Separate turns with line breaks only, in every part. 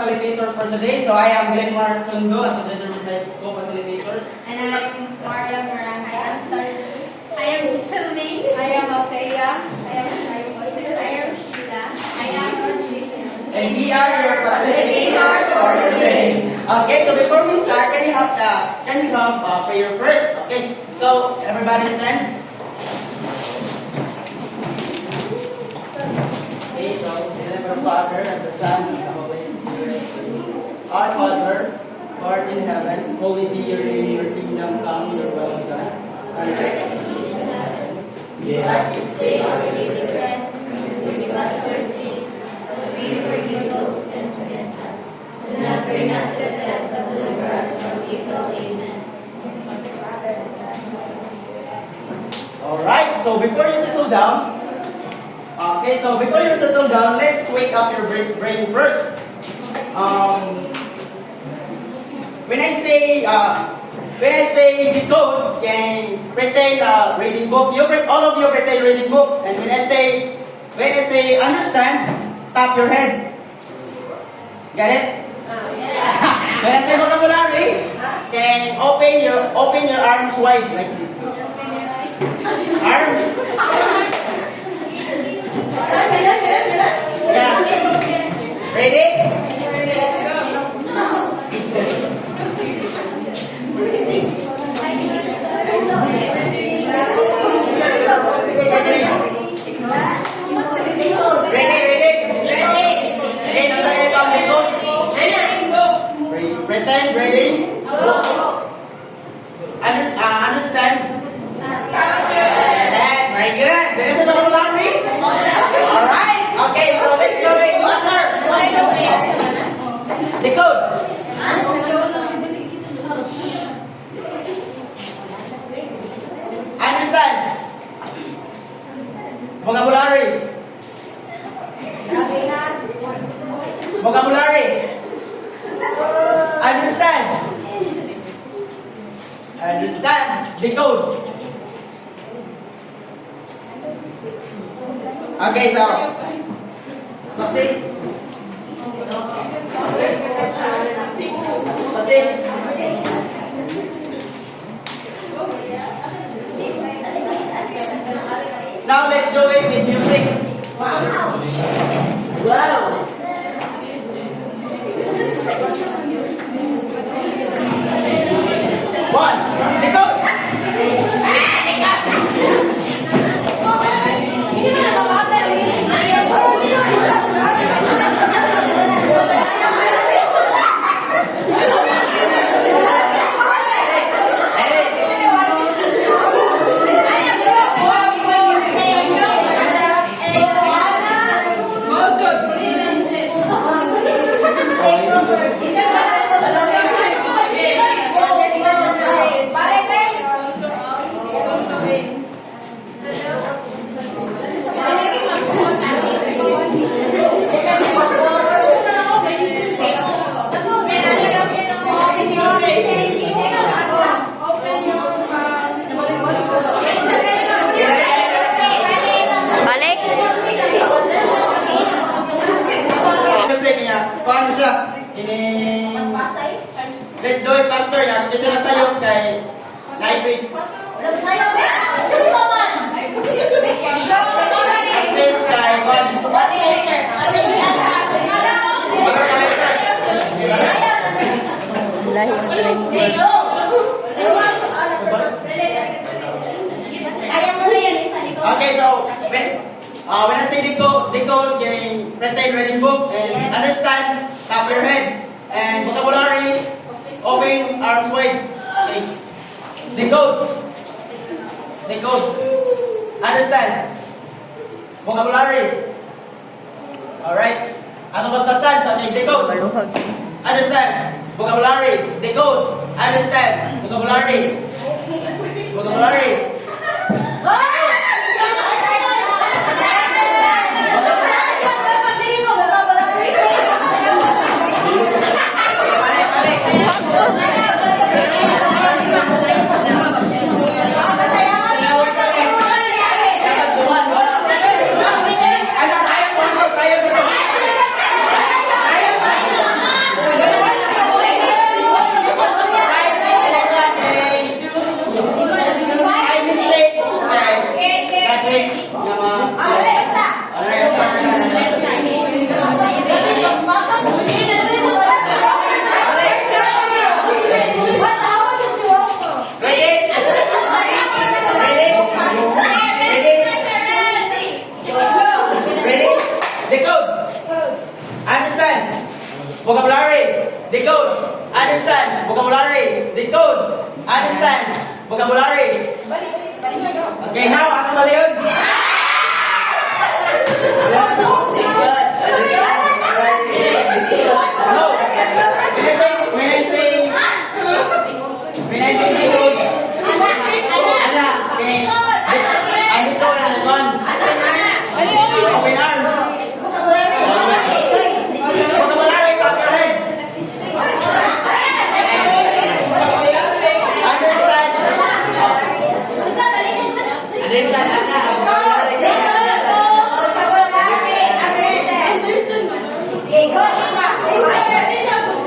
Facilitators for today. So I am Glenmar Sundo at together with my co-facilitators.
And I'm Maria Maranga. I am Giselle May. I am Althea. I am Sheila. I am Rodriguez.
And we are your facilitators for today. Okay, so before we start, can you have prayer first? Okay, so everybody stand. Okay, so in the name of the Father and the Son and the Holy Spirit. Our Father, who art in heaven, holy be your name, your kingdom come, your will be done. On earth as it is in heaven.
Give us this day our daily bread, and forgive us our sins, as we forgive those who sin against us. Do not bring us to test, but deliver us from evil. Amen.
Alright, so before you settle down, let's wake up your brain first. When I say the code, can pretend reading book. All of you pretend reading book. And when I say understand, tap your head. Get it?
Yeah.
When I say vocabulary, can open your arms wide like this. Arms. Yeah. Ready? Pretend, reading, understand. Very good. There's a vocabulary. Alright. Okay, so let's go in. Master. The code. Understand. Vocabulary. Vocabulary. Understand. Understand. Decode. Okay, so proceed. Now let's do it with music. Wow. One, decode. Let's do it, Pastor. Kasi masayok kay life is. Please, kay one. Okay, so when I say decode, pretend reading book and understand, tap your head. And vocabulary, open arms wide. Okay. Decode. Understand. Vocabulary. Alright. Ano basbasan? Sabi, decode. Understand. Vocabulary. Decode. Understand. Vocabulary. vocabulary, decode, understand, vocabulary, decode, understand, vocabulary. Okay, now, ako mali yun. No. When I say decode, okay, I decode and one. Open arms. Vocabulary, top your head. Understand.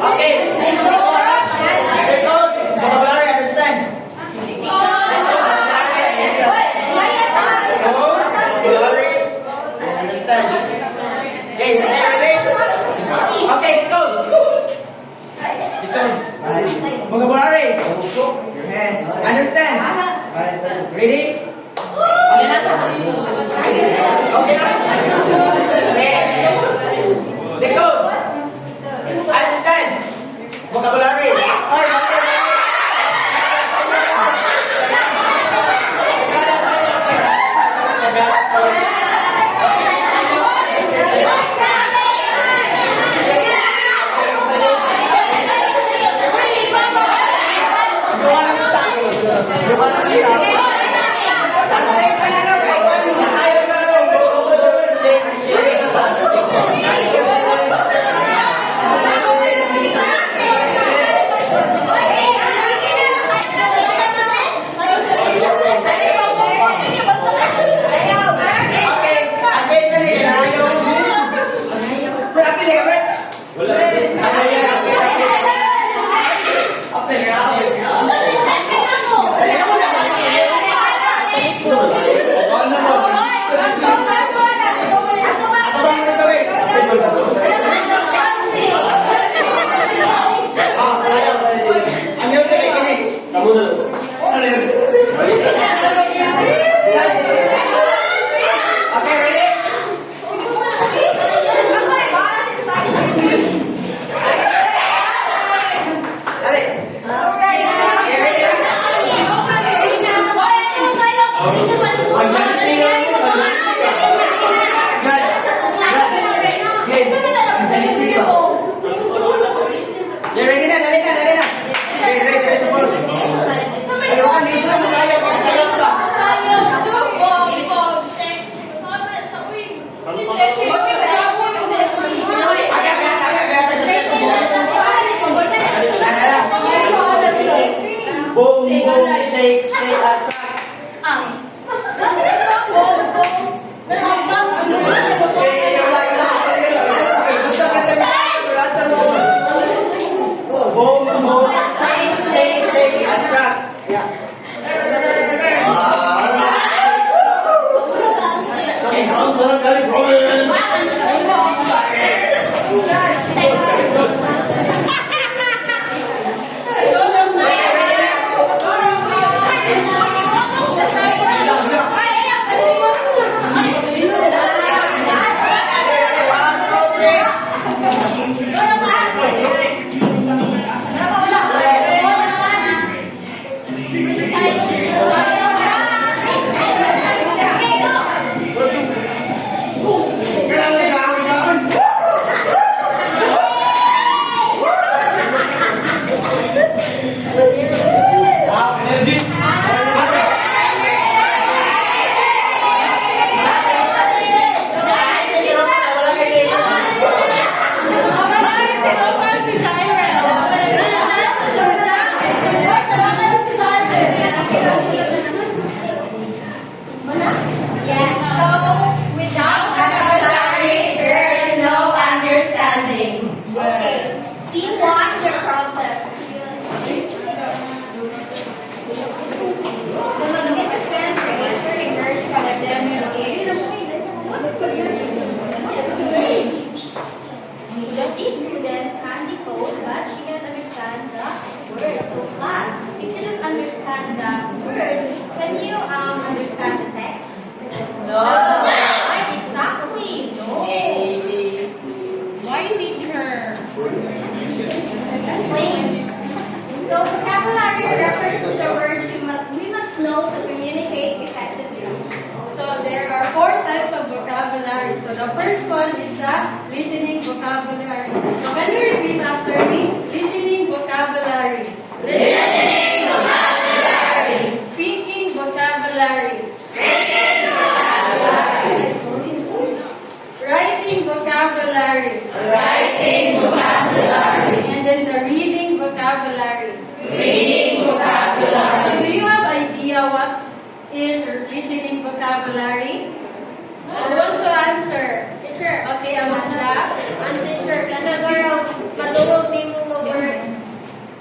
Okay. Decode, vocabulary, understand. Decode, vocabulary, understand. Decode, vocabulary, understand. Okay, ready? Okay, decode. Decode. Vocabulary. Your hand. Understand. Ready? Okay na? Okay na? Okay. Decode. Understand. Vocabulary. Okay, ready? Dali. Okay, ready? You ready na? Dali na, dali na. Okay, ready, ready to fall. Pero kan dito na masayaw, masayaw ka. Boom, boom, shake, shake, attack. Boom, boom, shake, shake, shake, attack. Yeah. Okay, sound sarap galing, Robin.
Yes, so without vocabulary, there is no understanding. Okay, see what your problem. So mag-get a sense for nature emerge from the depths of this student can decode, but she can understand the words. So class, if you don't understand the words, can you understand the text?
No.
Right, exactly. No.
Maybe.
Why, teacher?
The first one is the listening vocabulary. So can you repeat after me? Listening vocabulary.
Listening vocabulary.
Speaking vocabulary.
Speaking vocabulary.
Writing vocabulary.
Writing vocabulary.
And then the reading vocabulary.
Reading vocabulary.
So do you have idea what is listening vocabulary? Who wants to answer?
Teacher.
Okay, Amanda.
Ang teacher, kanagaraw, madungog ni mo nga word.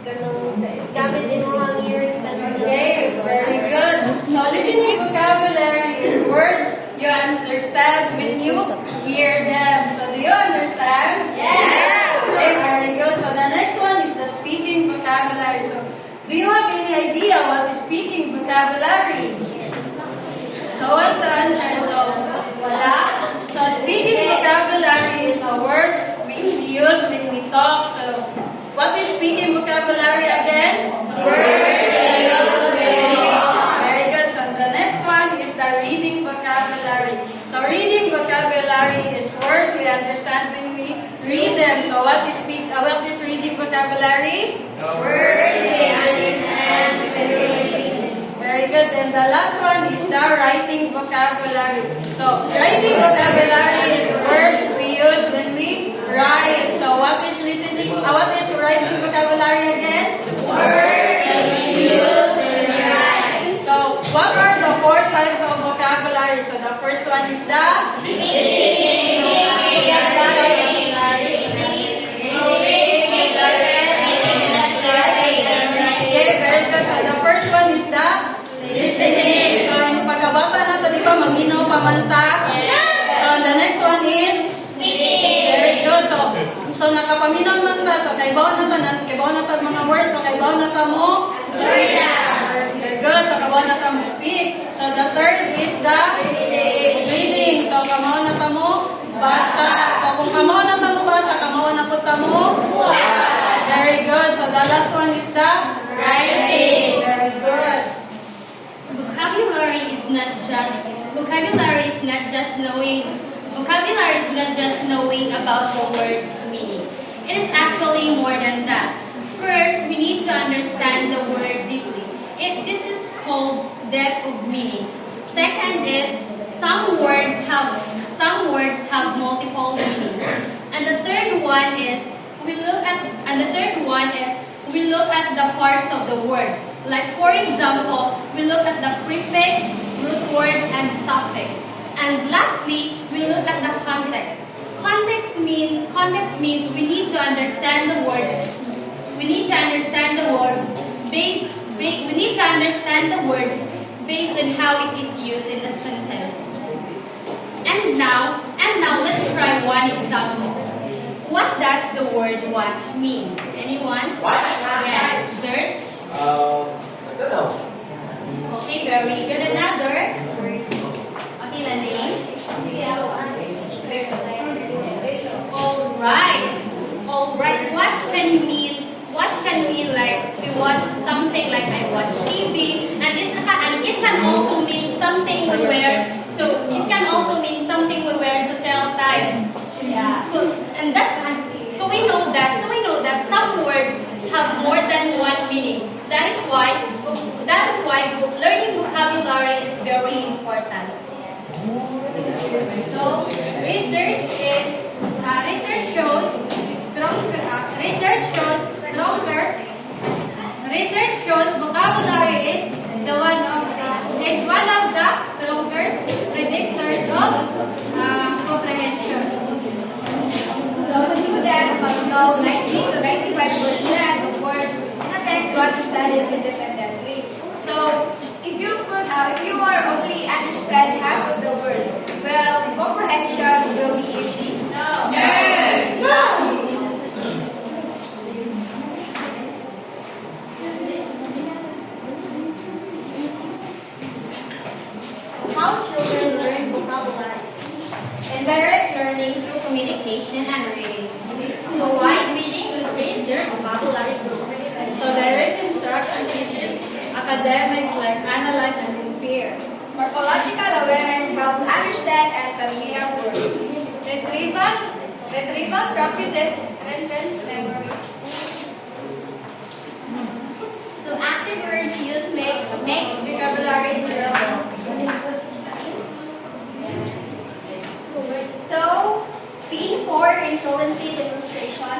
Ganun, gamit din mo ang ears and
Okay, very good. So listening vocabulary is words you understand when you hear them. So do you understand?
Yes.
Okay, very good. So the next one is the speaking vocabulary. So do you have any idea what is speaking vocabulary? So what's the answer? So wala. So speaking vocabulary is a word we use when we talk. So what is speaking vocabulary again? Very good. So the next one is the reading vocabulary. So reading vocabulary is words we understand when we read them. So what is reading vocabulary?
Words we understand when we read.
Very good. And the last one is the writing vocabulary. So writing vocabulary is words we use when we write. So what is writing vocabulary again?
Words we use when we write.
So what are the 4 types of vocabulary? So the first one is the
Speaking vocabulary.
okay, very good. So the first one is the listening. So yung pagkabata na to, di ba, maminaw pa man ta? So the next one is very good. So nakapaminaw man ta. So kaibaw na ta mga words. So kaibaw na ta mo. Very good. So kaibaw na ta mo speak. So the third is the reading. So kamaw na ta mo basa. So kung kamaw na ta mo basa, kamaw na po ta mo. Very good. So the last one is the writing. Very good.
Vocabulary is not just knowing about the word's meaning. It is actually more than that. First, we need to understand the word deeply. This is called depth of meaning. Second is some words have multiple meanings. And the third one is we look at the parts of the word. Like for example, we look at the prefix, root word, and suffix. And lastly, we look at the context. Context means we need to understand the words. We need to understand the words based on how it is used in the sentence. And now let's try one example. What does the word watch mean? Anyone?
Watch?
Yes. Search.
I don't know.
Okay, very good. Another. Okay, Lane. Alright. Watch can mean like we watch something like I watch TV, and it can also mean something we wear to. It can also mean something we wear to tell time.
Yeah.
So we know that some words have more than one meaning. That is why learning vocabulary is very important. So research shows vocabulary is one of the stronger predictors of comprehension.
So students must know 90 to 95% of words in a text to understand it independently. So if you are only understand half of the word, well, comprehension will be easy. No.
How children learn vocabulary?
Indirect learning through
Communication and reading.
so wise reading will raise their vocabulary group.
So direct instruction teaches academics like analyze and compare.
Morphological awareness helps understand and familiar words. Retrieval practices strengthens memory. So active words used makes vocabulary durable. So scene 4 in fluency demonstration.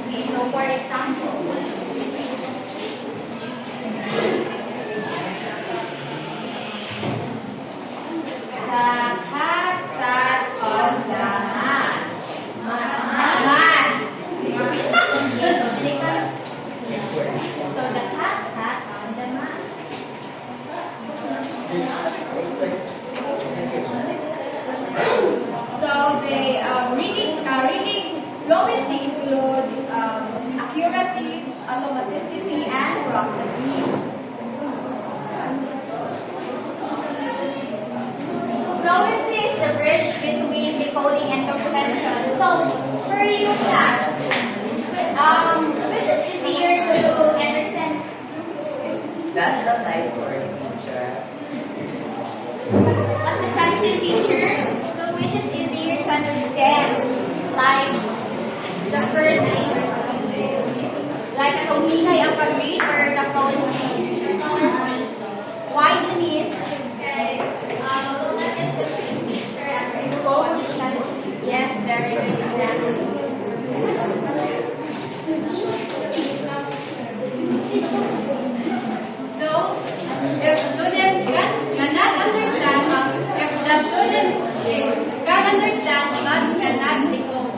Okay, so for example, the cat sat on the mat. Mat.
So the cat sat on the mat.
So the reading fluency includes accuracy, automaticity, and prosody.
So fluency is the bridge between decoding and comprehension. So for you class, which is easier to understand?
That's a side word, teacher.
What's the question, teacher? So which is easier to understand? Like the first thing, like the humingay ang pag-read or the fluency? Why, Janice? Yes, very good example.
So if students cannot understand, if the student can understand but cannot decode.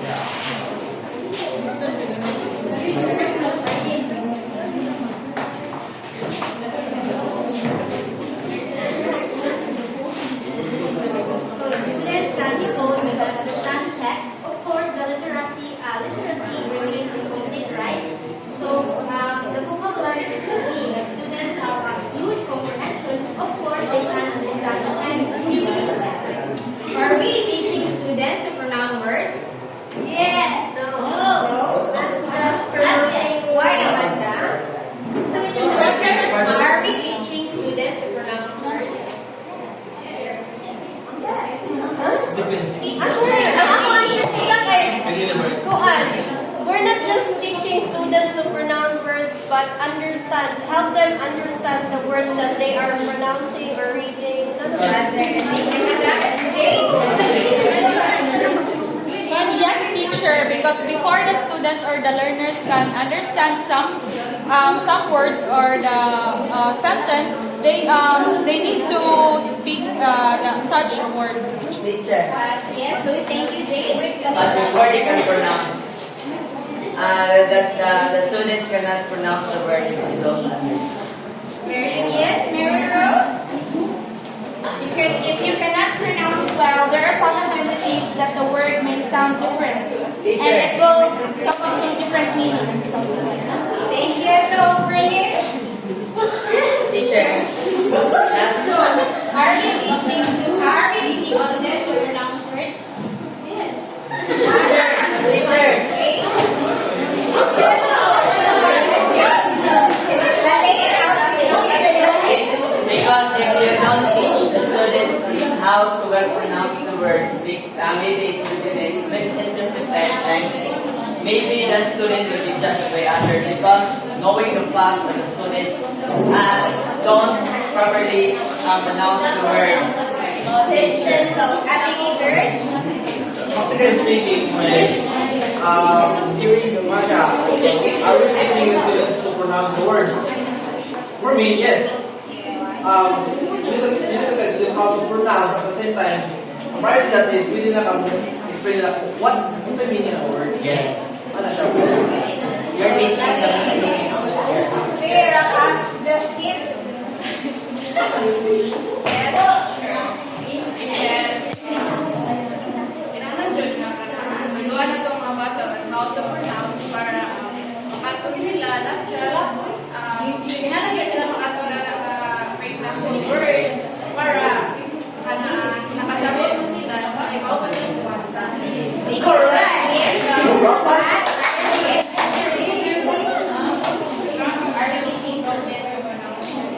So students can decode with the understand check. Of course, the literacy remains incomplete, right? So the vocabulary is the key. If students have a huge comprehension, of course, they can understand and meaning better.
Are we teaching students to pronounce words?
Yes.
No. Why, Amanda? Are we teaching students to pronounce words?
We're not just teaching students to pronounce words, but help them understand the words that they are pronouncing or reading.
Yes, teacher, because before the students or the learners can understand some words or the sentence, they need to speak such word.
Teacher.
Yes, Louis, thank you, Jane.
But before they can pronounce, the students cannot pronounce the word if they don't understand.
Yes, Mary Rose? Because if you cannot pronounce well, there are possibilities that the word may sound different.
Teacher.
And it will come up to different meanings. Thank you. So, brilliant.
Teacher. That's
Are we teaching students to pronounce words? Yes.
Teacher. Because if you don't teach the students how to well pronounce the word, maybe it will be misinterpreted and maybe that student will be judged by others because knowing the fact that the students don't properly pronounce the word. Teacher.
Practically speaking, during the Masha, are we teaching the students to pronounce the word? For me, yes. You need to teach them how to pronounce at the same time. Prior to that is, we need to explain what's the meaning of the word.
Yes.
Ano siya?
You're teaching the meaning of the word.
Justin.
Kailangan dyan nga ka na. Magawa na itong mga bata on how to pronounce para makatog sila. Hinalagyan sila makatog na, for example, words para nakasagot mo sila na maibaw ka ng buwasa.
Correct!
Are we teaching students to pronounce words?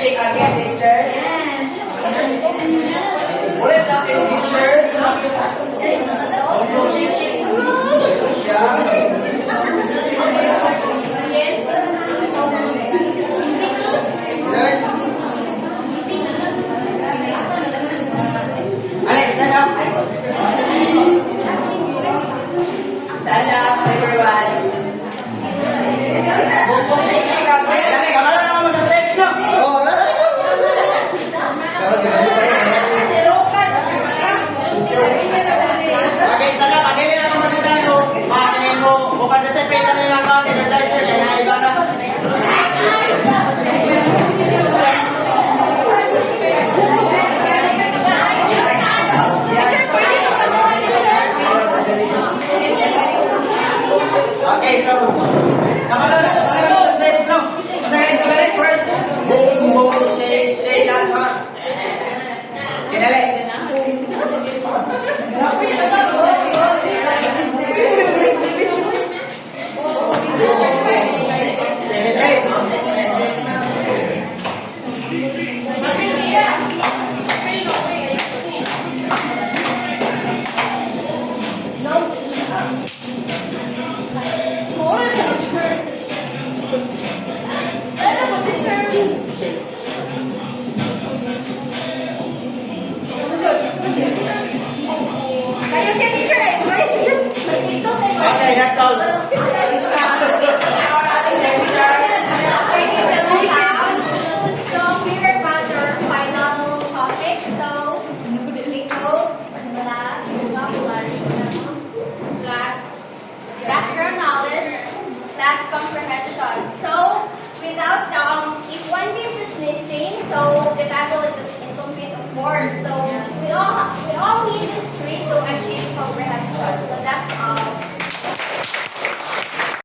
say again, teacher?
Yes.
Ulit natin, teacher.
Good. Alex, stand up.
Stand up, everyone.
Dali, kamala naman mo sa stage, no? Oh, dali. Okay, stand up. Adili na naman yung tayo. Makakanin mo. Participate na yung account, energizer, kaya naiba na. Okay, so, kamala na mo sa stage, no? Basta ganito na rin, first. Boom, boom, shake, shake, that, ha? Kinali. Okay, that's all.
So we were about our final topic. So we go
Last, vocabulary.
class background knowledge, class comprehension. So without if one piece is missing, so the puzzle is incomplete, of course. So we all need this three to achieve